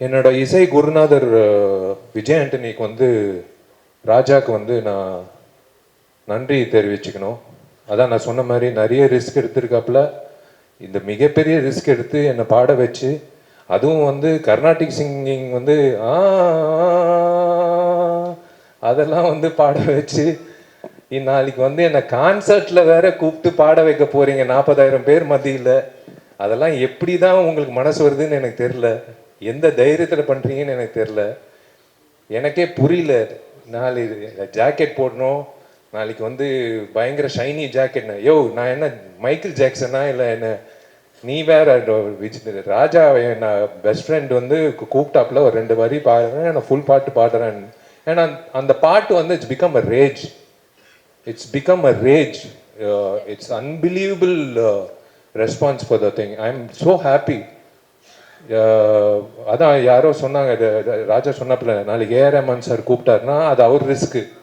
என்னோட இசை குருநாதர் விஜய் ஆண்டனிக்கு வந்து ராஜாக்கு வந்து நான் நன்றி தெரிவிச்சுக்கணும். அதான் நான் சொன்ன மாதிரி நிறைய ரிஸ்க் எடுத்திருக்காப்புல. இந்த மிகப்பெரிய ரிஸ்க் எடுத்து என்னை பாட வச்சு, அதுவும் வந்து கர்நாடிக் சிங்கிங் வந்து அதெல்லாம் வந்து பாட வச்சு, நாளைக்கு வந்து என்னை கான்சர்ட்டில் வேற கூப்பிட்டு பாட வைக்க போறீங்க 40,000 பேர் மத்தியில். அதெல்லாம் எப்படி தான் உங்களுக்கு மனசு வருதுன்னு எனக்கு தெரில. எந்த தைரியத்தில் பண்ணுறீங்கன்னு எனக்கு தெரில. எனக்கே புரியல. நாளைக்கு ஜாக்கெட் போடணும், நாளைக்கு வந்து பயங்கர ஷைனி ஜாக்கெட்னா, யோ நான் என்ன மைக்கேல் ஜாக்சனா இல்லை என்ன? நீ வேற ராஜா என்ன பெஸ்ட் ஃப்ரெண்ட் வந்து கூப்பிட்டாப்புல ஒரு 2 வரி பாடுறேன், நான் ஃபுல் பாட்டு பாடுறேன். ஏன்னா அந்த பாட்டு வந்து it's become a rage. It's unbelievable response for the thing. I am so happy. அதான் யாரோ சொன்னாங்க, ராஜா சொன்னாப்புல நாளைக்கு ஏஆர் ரஹ்மான் சார் கூப்பிட்டாருன்னா அது அவர் ரிஸ்க்கு.